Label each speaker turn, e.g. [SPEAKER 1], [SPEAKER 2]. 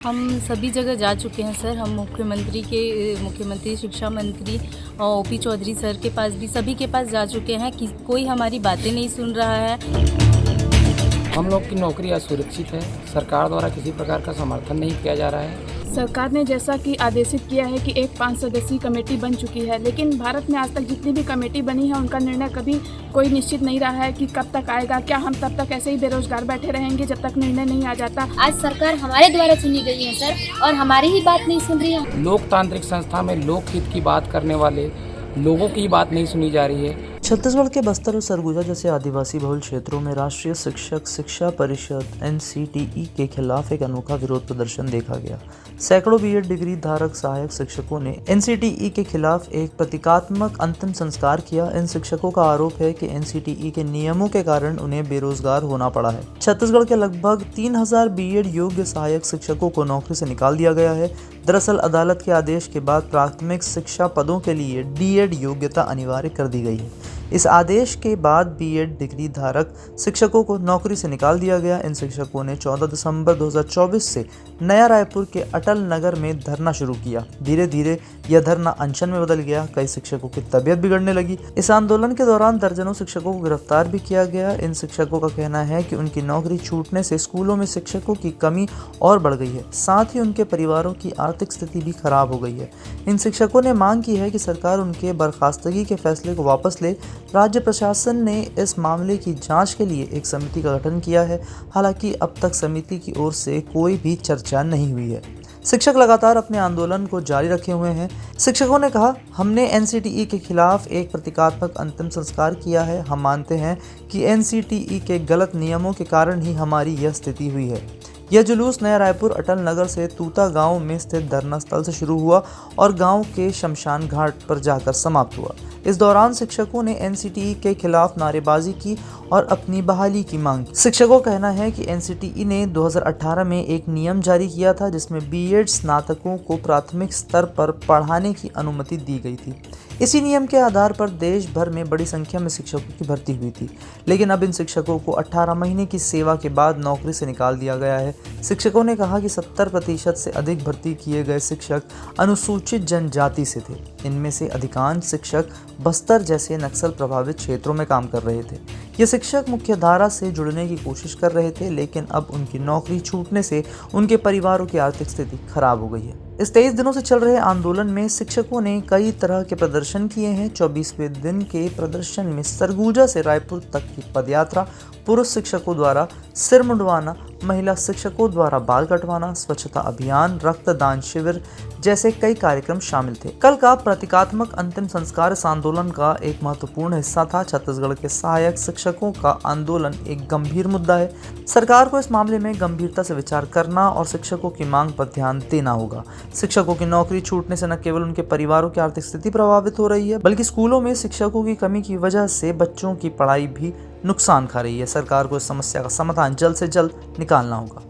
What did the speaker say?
[SPEAKER 1] हम सभी जगह जा चुके हैं सर। हम मुख्यमंत्री, शिक्षा मंत्री और ओपी चौधरी सर के पास भी, सभी के पास जा चुके हैं कि कोई हमारी बातें नहीं सुन रहा है।
[SPEAKER 2] हम लोग की नौकरी असुरक्षित है। सरकार द्वारा किसी प्रकार का समर्थन नहीं किया जा रहा है।
[SPEAKER 3] सरकार ने जैसा कि आदेशित किया है कि एक 5 सदस्यीय कमेटी बन चुकी है, लेकिन भारत में आज तक जितनी भी कमेटी बनी है उनका निर्णय कभी कोई निश्चित नहीं रहा है कि कब तक आएगा। क्या हम तब तक ऐसे ही बेरोजगार बैठे रहेंगे जब तक निर्णय नहीं आ जाता?
[SPEAKER 4] आज सरकार हमारे द्वारा चुनी गई है सर, और हमारी ही बात नहीं सुन रही है।
[SPEAKER 2] लोकतांत्रिक संस्था में लोकहित की बात करने वाले लोगों की बात नहीं सुनी जा रही है।
[SPEAKER 5] छत्तीसगढ़ के बस्तर और सरगुजा जैसे आदिवासी बहुल क्षेत्रों में राष्ट्रीय शिक्षक शिक्षा परिषद (NCTE) के खिलाफ एक अनोखा विरोध प्रदर्शन देखा गया। सैकड़ों बीएड डिग्री धारक सहायक शिक्षकों ने NCTE के खिलाफ एक प्रतीकात्मक अंतिम संस्कार किया। इन शिक्षकों का आरोप है कि NCTE के नियमों के कारण उन्हें बेरोजगार होना पड़ा है। छत्तीसगढ़ के लगभग 3000 बीएड योग्य सहायक शिक्षकों को नौकरी से निकाल दिया गया है। दरअसल अदालत के आदेश के बाद प्राथमिक शिक्षा पदों के लिए डीएड योग्यता अनिवार्य कर दी गई है। इस आदेश के बाद बीएड डिग्री धारक शिक्षकों को नौकरी से निकाल दिया गया। इन शिक्षकों ने 14 दिसंबर 2024 से नया रायपुर के अटल नगर में धरना शुरू किया। धीरे धीरे यह धरना अनशन में बदल गया। कई शिक्षकों की तबीयत बिगड़ने लगी। इस आंदोलन के दौरान दर्जनों शिक्षकों को गिरफ्तार भी किया गया। इन शिक्षकों का कहना है कि उनकी नौकरी छूटने से स्कूलों में शिक्षकों की कमी और बढ़ गई है, साथ ही उनके परिवारों की आर्थिक स्थिति भी खराब हो गई है। इन शिक्षकों ने मांग की है कि सरकार उनके बर्खास्तगी के फैसले को वापस ले। राज्य प्रशासन ने इस मामले की जांच के लिए एक समिति का गठन किया है। हालांकि अब तक समिति की ओर से कोई भी चर्चा नहीं हुई है। शिक्षक लगातार अपने आंदोलन को जारी रखे हुए हैं। शिक्षकों ने कहा, हमने NCTE के खिलाफ एक प्रतीकात्मक अंतिम संस्कार किया है। हम मानते हैं कि NCTE के गलत नियमों के कारण ही हमारी यह स्थिति हुई है। यह जुलूस नया रायपुर अटल नगर से तूता गांव में स्थित धरना स्थल से शुरू हुआ और गांव के शमशान घाट पर जाकर समाप्त हुआ। इस दौरान शिक्षकों ने NCTE के खिलाफ नारेबाजी की और अपनी बहाली की मांग की। शिक्षकों का कहना है कि NCTE ने 2018 में एक नियम जारी किया था जिसमें बीएड स्नातकों को प्राथमिक स्तर पर पढ़ाने की अनुमति दी गई थी। इसी नियम के आधार पर देश भर में बड़ी संख्या में शिक्षकों की भर्ती हुई थी, लेकिन अब इन शिक्षकों को 18 महीने की सेवा के बाद नौकरी से निकाल दिया गया है। शिक्षकों ने कहा कि 70% से अधिक भर्ती किए गए शिक्षक अनुसूचित जनजाति से थे। इनमें से अधिकांश शिक्षक बस्तर जैसे नक्सल प्रभावित क्षेत्रों में काम कर रहे थे। ये शिक्षक मुख्यधारा से जुड़ने की कोशिश कर रहे थे, लेकिन अब उनकी नौकरी छूटने से उनके परिवारों की आर्थिक स्थिति खराब हो गई है। इस 23 दिनों से चल रहे आंदोलन में शिक्षकों ने कई तरह के प्रदर्शन किए हैं। 24वें दिन के प्रदर्शन में सरगुजा से रायपुर तक की पदयात्रा, पुरुष शिक्षकों द्वारा सिर मुंडवाना, महिला शिक्षकों द्वारा बाल कटवाना, स्वच्छता अभियान, रक्तदान शिविर जैसे कई कार्यक्रम शामिल थे। कल का प्रतीकात्मक अंतिम संस्कार इस आंदोलन का एक महत्वपूर्ण हिस्सा था। छत्तीसगढ़ के सहायक शिक्षकों का आंदोलन एक गंभीर मुद्दा है। सरकार को इस मामले में गंभीरता से विचार करना और शिक्षकों की मांग पर ध्यान देना होगा। शिक्षकों की नौकरी छूटने से न केवल उनके परिवारों की आर्थिक स्थिति प्रभावित हो रही है, बल्कि स्कूलों में शिक्षकों की कमी की वजह से बच्चों की पढ़ाई भी नुकसान खा रही है। सरकार को इस समस्या का समाधान जल्द से जल्द निकालना होगा।